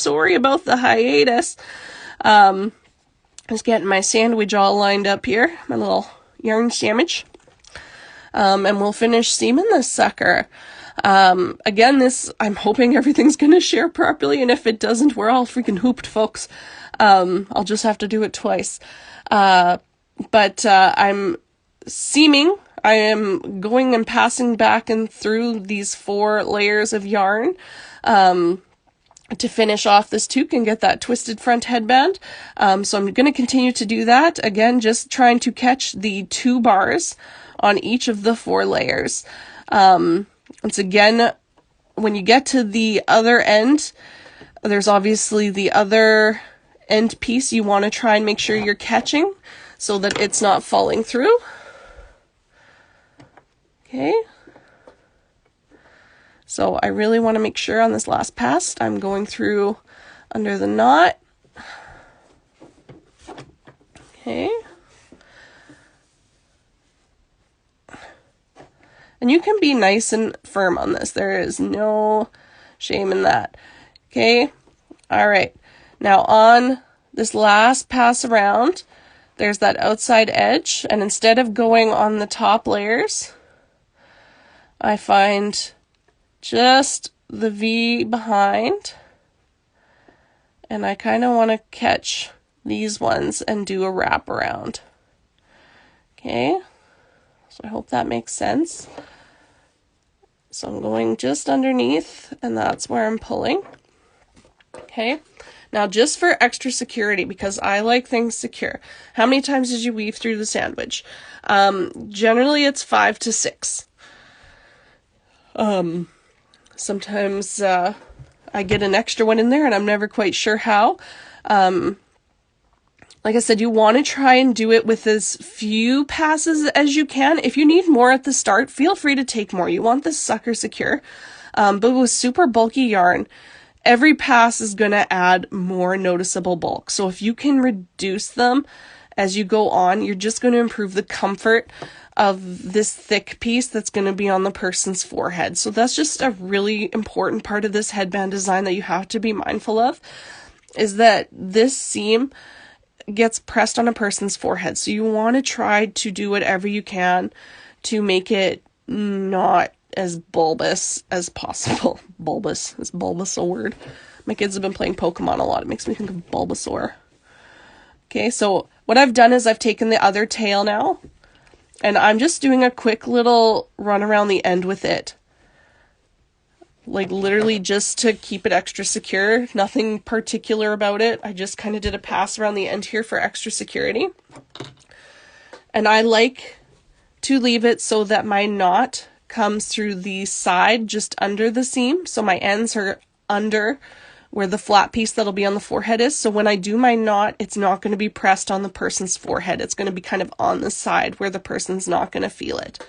Sorry about the hiatus. Just getting my sandwich all lined up here, my little yarn sandwich. And we'll finish seaming this sucker. Again, I'm hoping everything's gonna share properly, and if it doesn't, we're all freaking hooped, folks. I'll just have to do it twice. But I'm seaming. I am going and passing back and through these 4 layers of yarn, to finish off this toque and get that twisted front headband. So I'm going to continue to do that. Again, just trying to catch the 2 bars on each of the 4 layers. Once again, when you get to the other end, there's obviously the other end piece you want to try and make sure you're catching so that it's not falling through. Okay. So I really want to make sure on this last pass I'm going through under the knot. Okay. And you can be nice and firm on this. There is no shame in that. Okay. All right. Now on this last pass around, there's that outside edge. And instead of going on the top layers, I find just the V behind, and I kind of want to catch these ones and do a wrap around. Okay, so I hope that makes sense. So I'm going just underneath, and that's where I'm pulling. Okay, now just for extra security, because I like things secure, how many times did you weave through the sandwich? Generally it's 5 to 6. Sometimes I get an extra one in there and I'm never quite sure how. Like I said, you want to try and do it with as few passes as you can. If you need more at the start, feel free to take more. You want this sucker secure. But with super bulky yarn, every pass is going to add more noticeable bulk. So if you can reduce them as you go on, you're just going to improve the comfort of this thick piece that's going to be on the person's forehead. So that's just a really important part of this headband design that you have to be mindful of, is that this seam gets pressed on a person's forehead. So you want to try to do whatever you can to make it not as bulbous as possible. Bulbous. Is bulbous a word? My kids have been playing Pokemon a lot. It makes me think of Bulbasaur. Okay, so what I've done is I've taken the other tail now, and I'm just doing a quick little run around the end with it. Like literally just to keep it extra secure. Nothing particular about it. I just kind of did a pass around the end here for extra security. And I like to leave it so that my knot comes through the side just under the seam. So my ends are under where the flat piece that'll be on the forehead is. So when I do my knot, it's not going to be pressed on the person's forehead. It's going to be kind of on the side where the person's not going to feel it.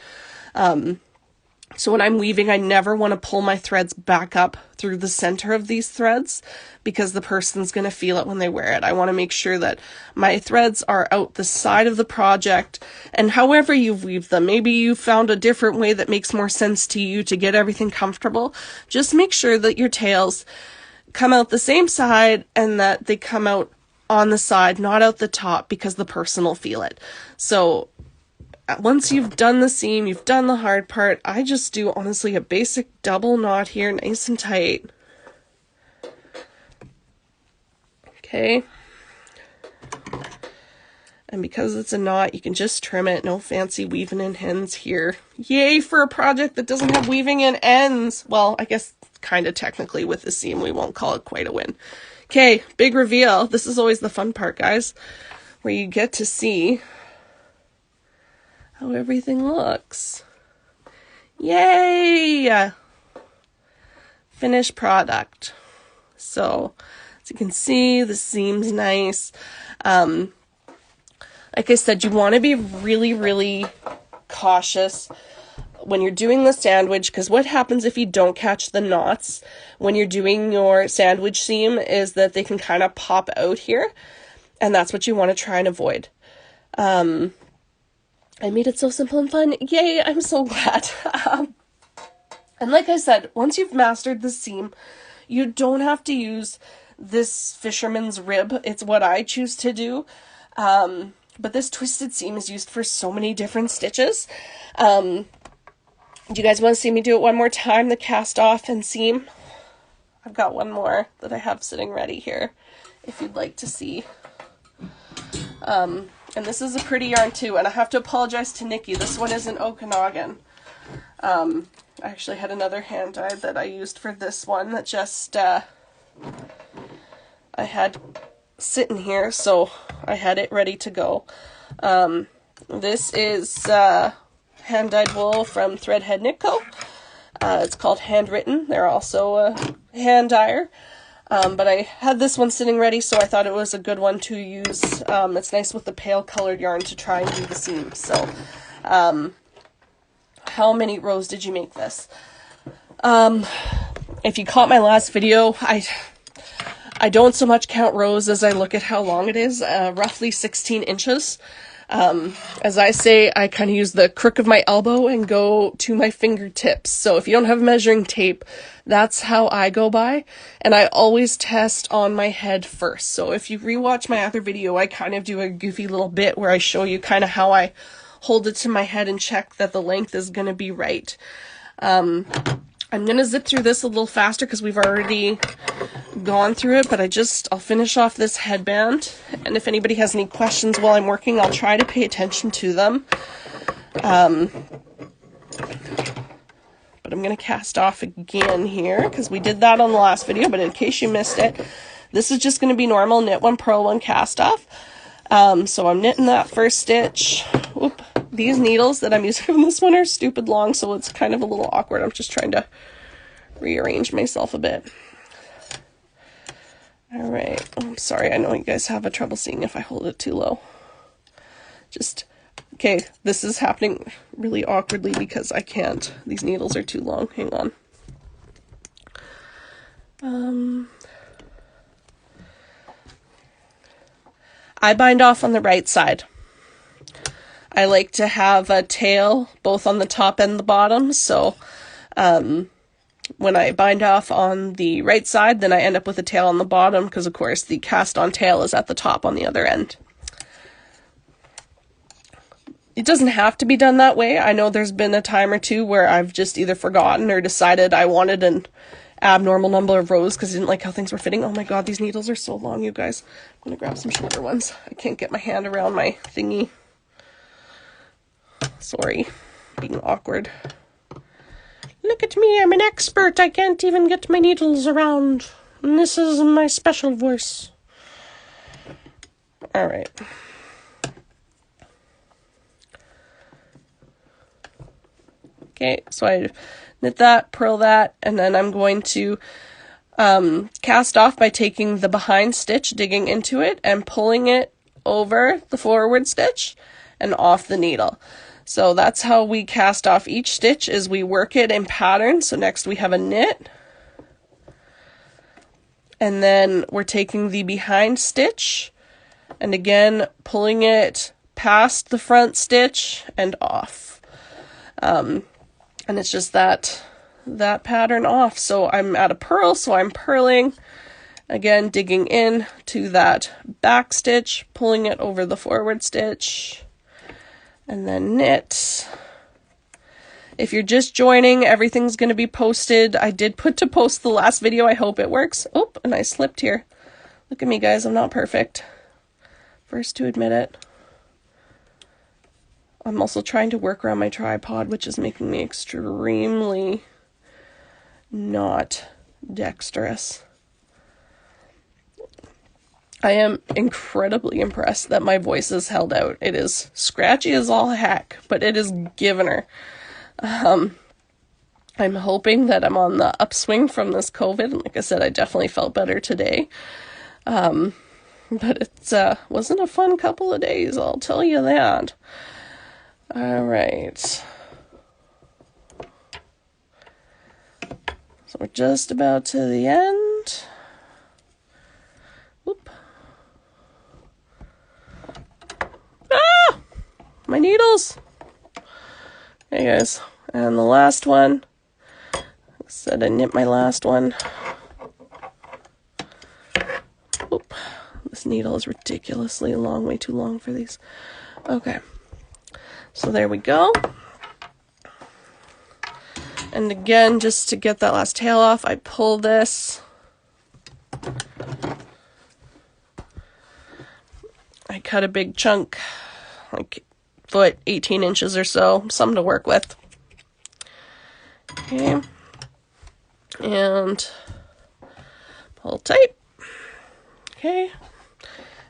So when I'm weaving, I never want to pull my threads back up through the center of these threads because the person's going to feel it when they wear it. I want to make sure that my threads are out the side of the project, and however you weave them, maybe you found a different way that makes more sense to you to get everything comfortable. Just make sure that your tails come out the same side and that they come out on the side, not out the top, because the person will feel it. So once you've done the seam, you've done the hard part, I just do honestly a basic double knot here, nice and tight. Okay. And because it's a knot, you can just trim it. No fancy weaving in ends here. Yay for a project that doesn't have weaving in ends. Well, I guess kind of technically with the seam, we won't call it quite a win. Okay, big reveal. This is always the fun part, guys, where you get to see how everything looks. Yay! Finished product. So, as you can see, the seam's nice. Like I said, you want to be really, really cautious when you're doing the sandwich, because what happens if you don't catch the knots when you're doing your sandwich seam is that they can kind of pop out here, and that's what you want to try and avoid. I made it so simple and fun. Yay, I'm so glad. And like I said, once you've mastered the seam, you don't have to use this fisherman's rib. It's what I choose to do. But this twisted seam is used for so many different stitches. Do you guys want to see me do it one more time, the cast off and seam? I've got one more that I have sitting ready here, if you'd like to see. And this is a pretty yarn too, and I have to apologize to Nikki. This one is an Okanagan. I actually had another hand dyed that I used for this one that just, I had sitting here, so I had it ready to go. This is hand dyed wool from Threadhead Knit Co. It's called Handwritten. They're also a hand dyer. But I had this one sitting ready, so I thought it was a good one to use. It's nice with the pale colored yarn to try and do the seam. So, how many rows did you make this? If you caught my last video, I don't so much count rows as I look at how long it is, roughly 16 inches. As I say, I kind of use the crook of my elbow and go to my fingertips. So if you don't have measuring tape, that's how I go by. And I always test on my head first. So if you rewatch my other video, I kind of do a goofy little bit where I show you kind of how I hold it to my head and check that the length is going to be right. I'm going to zip through this a little faster because we've already gone through it, but I'll finish off this headband. And if anybody has any questions while I'm working, I'll try to pay attention to them. But I'm going to cast off again here because we did that on the last video, but in case you missed it, this is just going to be normal knit one, purl one, cast off. So I'm knitting that first stitch. Whoop. These needles that I'm using from this one are stupid long, so it's kind of a little awkward. I'm just trying to rearrange myself a bit. All right. Oh, I'm sorry. I know you guys have a trouble seeing if I hold it too low. Okay, this is happening really awkwardly because I can't. These needles are too long. Hang on. I bind off on the right side. I like to have a tail both on the top and the bottom, so when I bind off on the right side, then I end up with a tail on the bottom, because of course the cast on tail is at the top on the other end. It doesn't have to be done that way. I know there's been a time or two where I've just either forgotten or decided I wanted an abnormal number of rows because I didn't like how things were fitting. Oh my god, these needles are so long, you guys. I'm gonna grab some shorter ones. I can't get my hand around my thingy. Sorry, being awkward. Look at me, I'm an expert. I can't even get my needles around. And this is my special voice. Alright. Okay, so I knit that, purl that, and then I'm going to cast off by taking the behind stitch, digging into it, and pulling it over the forward stitch and off the needle. So that's how we cast off each stitch, is we work it in pattern. So next we have a knit, and then we're taking the behind stitch and again pulling it past the front stitch and off. And it's just that pattern off. So I'm at a purl, so I'm purling, again digging in to that back stitch, pulling it over the forward stitch, and then knit. If you're just joining, everything's going to be posted. I did put to post the last video. I hope it works. Oh, and I slipped here. Look at me, guys. I'm not perfect. First to admit it. I'm also trying to work around my tripod, which is making me extremely not dexterous. I am incredibly impressed that my voice has held out. It is scratchy as all heck, but it is giving her. I'm hoping that I'm on the upswing from this COVID. And like I said, I definitely felt better today. But it wasn't a fun couple of days, I'll tell you that. All right. So we're just about to the end. Whoop. Ah! My needles! Hey guys, and the last one. I said I knit my last one. Oop, this needle is ridiculously long, way too long for these. Okay, so there we go. And again, just to get that last tail off, I pull this. I cut a big chunk, like foot, 18 inches or so, something to work with. Okay, and pull tight. Okay,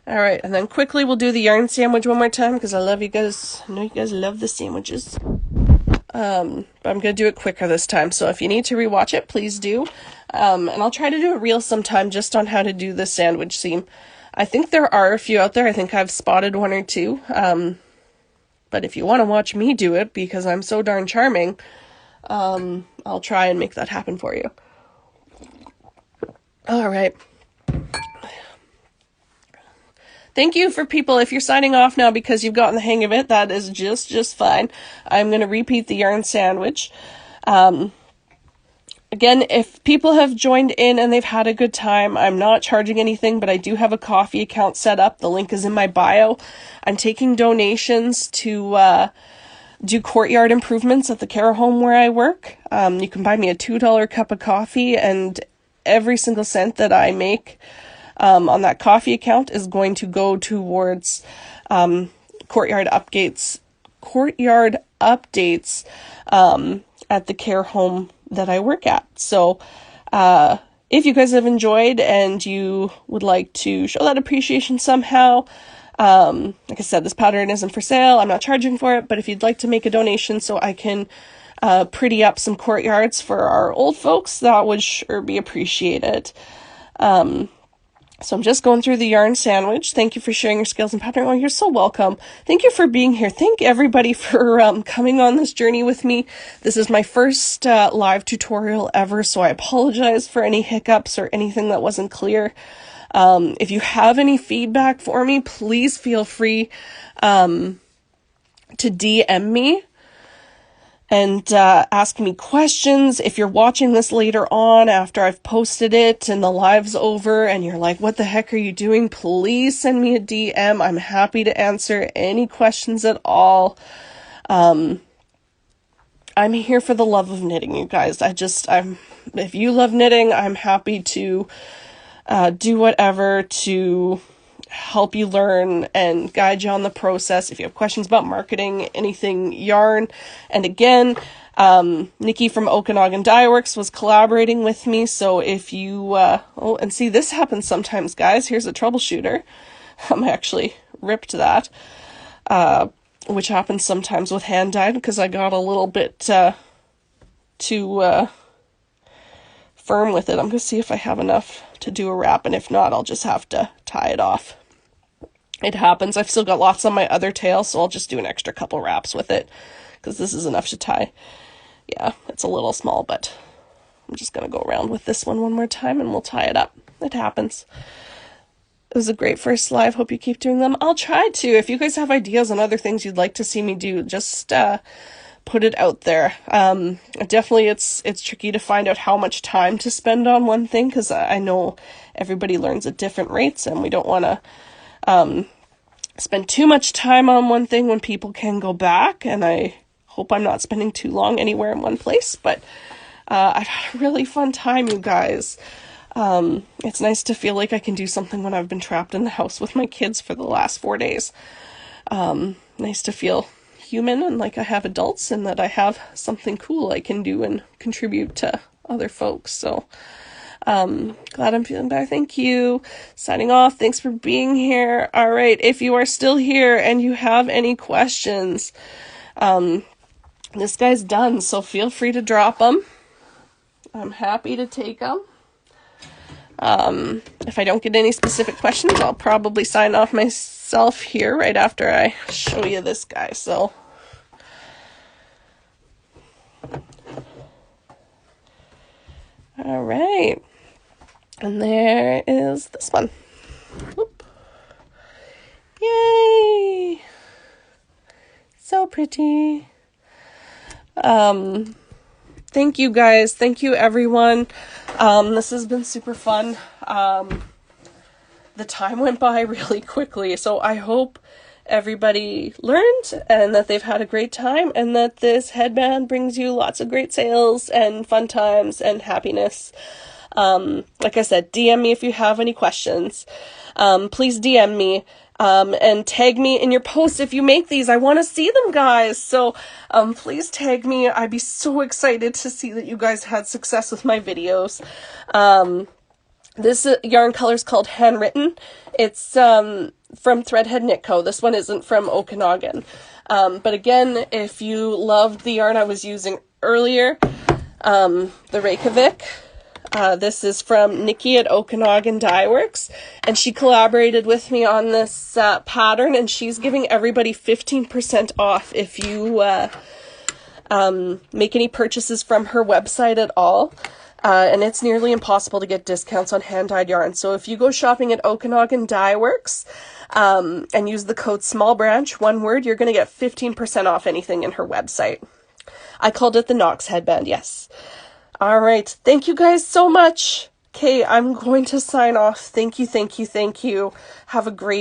all right, and then quickly we'll do the yarn sandwich one more time because I love you guys. I know you guys love the sandwiches. But I'm going to do it quicker this time, so if you need to rewatch it, please do. And I'll try to do a reel sometime just on how to do the sandwich seam. I think there are a few out there. I think I've spotted one or two. But if you want to watch me do it, because I'm so darn charming, I'll try and make that happen for you. All right. Thank you for people. If you're signing off now because you've gotten the hang of it, that is just fine. I'm going to repeat the yarn sandwich. Again, if people have joined in and they've had a good time, I'm not charging anything, but I do have a coffee account set up. The link is in my bio. I'm taking donations to do courtyard improvements at the care home where I work. You can buy me a $2 cup of coffee, and every single cent that I make on that coffee account is going to go towards courtyard updates at the care home that I work at. So if you guys have enjoyed and you would like to show that appreciation somehow, like I said, this pattern isn't for sale. I'm not charging for it, but if you'd like to make a donation so I can pretty up some courtyards for our old folks, that would sure be appreciated. So I'm just going through the yarn sandwich. Thank you for sharing your skills and pattern. Oh, you're so welcome. Thank you for being here. Thank everybody for coming on this journey with me. This is my first live tutorial ever, so I apologize for any hiccups or anything that wasn't clear. If you have any feedback for me, please feel free to DM me and ask me questions. If you're watching this later on after I've posted it and the live's over and you're like, what the heck are you doing? Please send me a DM. I'm happy to answer any questions at all. I'm here for the love of knitting, you guys. If you love knitting, I'm happy to do whatever to help you learn and guide you on the process. If you have questions about marketing, anything yarn. And again, Nikki from Okanagan Dye Works was collaborating with me. So if you, and see, this happens sometimes, guys. Here's a troubleshooter. I actually ripped that, which happens sometimes with hand dyed because I got a little bit too firm with it. I'm going to see if I have enough to do a wrap, and if not, I'll just have to tie it off. It happens. I've still got lots on my other tail, so I'll just do an extra couple wraps with it, because this is enough to tie. Yeah, it's a little small, but I'm just going to go around with this one more time, and we'll tie it up. It happens. It was a great first live. Hope you keep doing them. I'll try to. If you guys have ideas on other things you'd like to see me do, just put it out there. Definitely it's tricky to find out how much time to spend on one thing, because I know everybody learns at different rates, and we don't want to spend too much time on one thing when people can go back, and I hope I'm not spending too long anywhere in one place, but I've had a really fun time, you guys. It's nice to feel like I can do something when I've been trapped in the house with my kids for the last 4 days. Nice to feel human and like I have adults, and that I have something cool I can do and contribute to other folks. So glad I'm feeling better. Thank you. Signing off. Thanks for being here. All right, if you are still here and you have any questions, this guy's done, so feel free to drop them. I'm happy to take them. If I don't get any specific questions, I'll probably sign off myself here right after I show you this guy. So all right, and there is this one. Whoop. Yay, so pretty. Thank you guys. Thank you everyone. This has been super fun. The the time went by really quickly. So I hope everybody learned and that they've had a great time, and that this headband brings you lots of great sales and fun times and happiness. Like I said, DM me if you have any questions. Please DM me. And tag me in your posts if you make these. I want to see them, guys. So, please tag me. I'd be so excited to see that you guys had success with my videos. This yarn color is called Handwritten. It's, from Threadhead Knit Co. This one isn't from Okanagan. But again, if you loved the yarn I was using earlier, the Reykjavik, this is from Nikki at Okanagan Dye Works, and she collaborated with me on this pattern, and she's giving everybody 15% off if you make any purchases from her website at all. And it's nearly impossible to get discounts on hand-dyed yarn. So if you go shopping at Okanagan Dye Works and use the code SMALLBRANCH, one word, you're going to get 15% off anything in her website. I called it the Knox headband, yes. All right. Thank you guys so much. Okay, I'm going to sign off. Thank you. Have a great